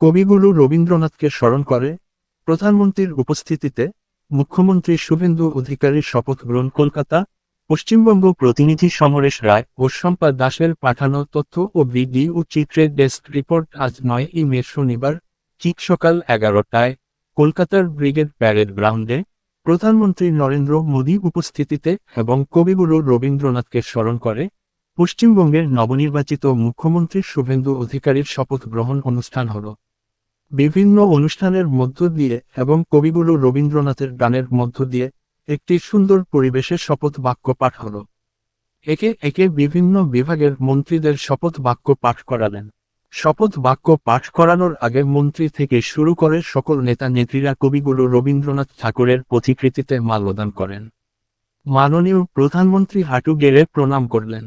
কবিগুরু রবীন্দ্রনাথকে স্মরণ করে প্রধানমন্ত্রীর উপস্থিতিতে মুখ্যমন্ত্রী শুভেন্দু অধিকারীর শপথ গ্রহণ। কলকাতা, পশ্চিমবঙ্গ প্রতিনিধি সমরেশ রায় ও শম্পা দাসের পাঠানো তথ্য ও ভিডিও চিত্রের ডেস্ক রিপোর্ট। আজ 9ই মে শনিবার ঠিক সকাল 11টায় কলকাতার ব্রিগেড প্যারেড গ্রাউন্ডে প্রধানমন্ত্রী নরেন্দ্র মোদী উপস্থিতিতে এবং কবিগুরু রবীন্দ্রনাথকে স্মরণ করে পশ্চিমবঙ্গের নবনির্বাচিত মুখ্যমন্ত্রী শুভেন্দু অধিকারীর শপথ গ্রহণ অনুষ্ঠান হল। বিভিন্ন অনুষ্ঠানের মধ্য দিয়ে এবং কবিগুরু রবীন্দ্রনাথের গানের মধ্য দিয়ে একটি সুন্দর পরিবেশে শপথ বাক্য পাঠ হল। একে একে বিভিন্ন বিভাগের মন্ত্রীদের শপথ বাক্য পাঠ করালেন। শপথ বাক্য পাঠ করানোর আগে মন্ত্রী থেকে শুরু করে সকল নেতা নেত্রীরা কবিগুরু রবীন্দ্রনাথ ঠাকুরের প্রতিকৃতিতে মাল্যদান করেন। মাননীয় প্রধানমন্ত্রী হাঁটু গেড়ে প্রণাম করলেন।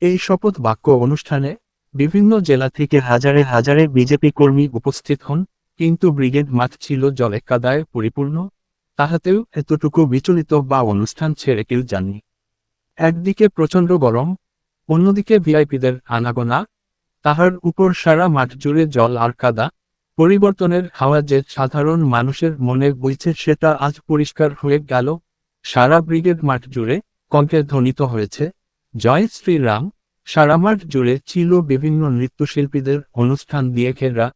এই শপথ বাক্য অনুষ্ঠানে বিভিন্ন জেলা থেকে হাজারে হাজারে বিজেপি কর্মী উপস্থিত হন, কিন্তু ব্রিগেড মাঠ ছিল জলে কাদায় পরিপূর্ণ, তাহাতেও এতটুকু বিচলিত বা অনুষ্ঠান ছেড়ে কেউ যাননি। একদিকে প্রচণ্ড গরম, অন্যদিকে ভিআইপিদের আনাগোনা, তাহার উপর সারা মাঠ জুড়ে জল আর কাদা। পরিবর্তনের হাওয়া যে সাধারণ মানুষের মনে বইছে সেটা আজ পরিষ্কার হয়ে গেল। সারা ব্রিগেড মাঠ জুড়ে কণ্ঠে ধ্বনিত হয়েছে জয় শ্রীরাম। সারা মাঠ জুড়ে ছিল বিভিন্ন নৃত্যশিল্পীদের অনুষ্ঠান দিয়ে ঘেরা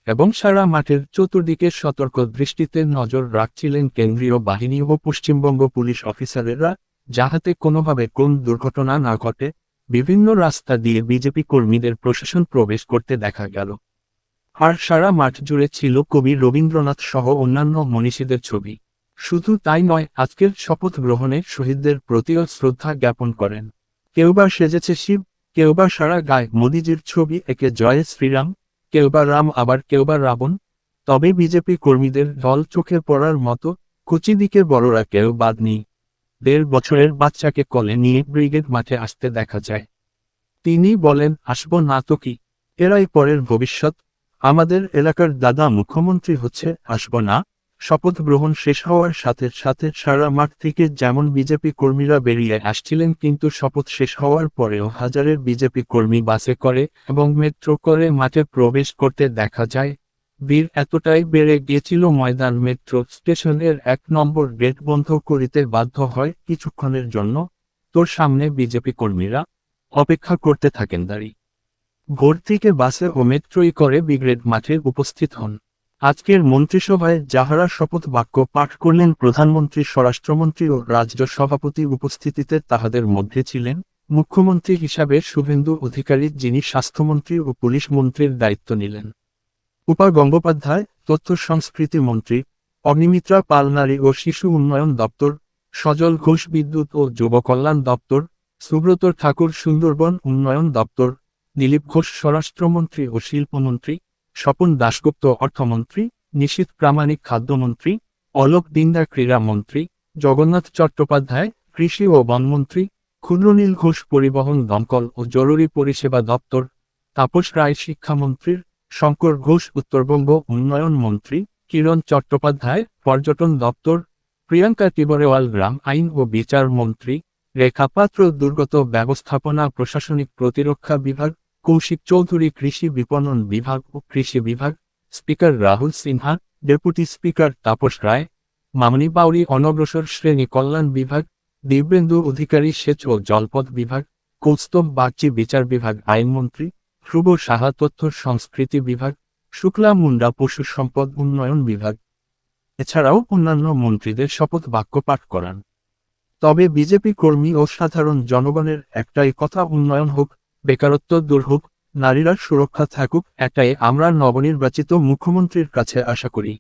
এবং সারা মাঠের চতুর্দিকে সতর্ক দৃষ্টিতে নজর রাখছিলেন কেন্দ্রীয় বাহিনী ও পশ্চিমবঙ্গ পুলিশ অফিসারেরা, যাহাতে কোনোভাবে কোন দুর্ঘটনা না ঘটে। বিভিন্ন রাস্তা দিয়ে বিজেপি কর্মীদের প্রশাসন প্রবেশ করতে দেখা গেল। আর সারা মাঠ জুড়ে ছিল কবি রবীন্দ্রনাথ সহ অন্যান্য মনীষীদের ছবি। শুধু তাই নয়, আজকের শপথ গ্রহণে শহীদদের প্রতিও শ্রদ্ধা জ্ঞাপন করেন। কেউ বা সেজেছে শিব, কেউ বা সারা গায়ে মোদিজির ছবি একে জয় শ্রীরাম, কেউ বা রাম, আবার কেউ বা রাবণ। তবে বিজেপি কর্মীদের দল চোখে পড়ার মতো কচি দিকের বড়রা কেউ বাদ নেই। 1.5 বছরের বাচ্চাকে কোলে নিয়ে ব্রিগেড মাঠে আসতে দেখা যায়। তিনি বলেন, আসবো না তো কি, এরাই পরের ভবিষ্যৎ। আমাদের এলাকার দাদা মুখ্যমন্ত্রী হচ্ছে, আসবো না। শপথ গ্রহণ শেষ হওয়ার সাথে সাথে সারা মাঠ থেকে যেমন বিজেপি কর্মীরা বেরিয়ে আসছিলেন, কিন্তু শপথ শেষ হওয়ার পরেও হাজারের বিজেপি কর্মী বাসে করে এবং মেট্রো করে মাঠে প্রবেশ করতে দেখা যায়। ভিড় এতটাই বেড়ে গিয়েছিল, ময়দান মেট্রো স্টেশনের 1 নম্বর গেট বন্ধ করিতে বাধ্য হয় কিছুক্ষণের জন্য। তোর সামনে বিজেপি কর্মীরা অপেক্ষা করতে থাকেন দাঁড়িয়ে। ভোর থেকে বাসে ও মেট্রোয় করে ব্রিগেড মাঠে উপস্থিত হন। আজকের মন্ত্রিসভায় যাহারা শপথ বাক্য পাঠ করলেন, প্রধানমন্ত্রী, স্বরাষ্ট্রমন্ত্রী ও রাজ্য সভাপতি উপস্থিতিতে তাহাদের মধ্যে ছিলেন মুখ্যমন্ত্রী হিসাবে শুভেন্দু অধিকারী, যিনি স্বাস্থ্যমন্ত্রী ও পুলিশ মন্ত্রীর দায়িত্ব নিলেন। উপা গঙ্গোপাধ্যায় তথ্য সংস্কৃতি মন্ত্রী, অগ্নিমিত্রা পাল নারী ও শিশু উন্নয়ন দপ্তর, সজল ঘোষ বিদ্যুৎ ও যুব কল্যাণ দপ্তর, সুব্রত ঠাকুর সুন্দরবন উন্নয়ন দপ্তর, দিলীপ ঘোষ স্বরাষ্ট্রমন্ত্রী ও শিল্পমন্ত্রী, স্বপন দাশগুপ্ত অর্থমন্ত্রী, নিশীথ প্রামাণিক খাদ্যমন্ত্রী, অলোক দিন্দা ক্রীড়ামন্ত্রী, জগন্নাথ চট্টোপাধ্যায় কৃষি ও বনমন্ত্রী, ক্ষুদ্রনীল ঘোষ পরিবহন দমকল ও জরুরি পরিষেবা দপ্তর, তাপস রায় শিক্ষামন্ত্রীর, শঙ্কর ঘোষ উত্তরবঙ্গ উন্নয়ন মন্ত্রী, কিরণ চট্টোপাধ্যায় পর্যটন দপ্তর, প্রিয়াঙ্কা তিবরেওয়াল গ্রাম আইন ও বিচার মন্ত্রী, রেখা পাত্র দুর্গত ব্যবস্থাপনা প্রশাসনিক প্রতিরক্ষা বিভাগ, কৌশিক চৌধুরী কৃষি বিপণন বিভাগ ও কৃষি বিভাগ, speaker Rahul Sinha, deputy speaker Tapas Roy, Mamoni Bauri অনগ্রসর শ্রেণী কল্যাণ বিভাগ, দিব্যেন্দু অধিকারী সেচ ও জলপথ বিভাগ, কৌস্তভ বাগচি বিচার বিভাগ আইনমন্ত্রী, ধ্রুব সাহা তথ্য সংস্কৃতি বিভাগ, শুক্লা মুন্ডা পশু সম্পদ উন্নয়ন বিভাগ। এছাড়াও অন্যান্য মন্ত্রীদের শপথ বাক্য পাঠ করান। তবে বিজেপি কর্মী ও সাধারণ জনগণের একটাই কথা, উন্নয়ন হোক, বেকারত্ব দূর হোক, নারীরা সুরক্ষা থাকুক, এটাই আমরা নবনির্বাচিত মুখ্যমন্ত্রীর কাছে আশা করি।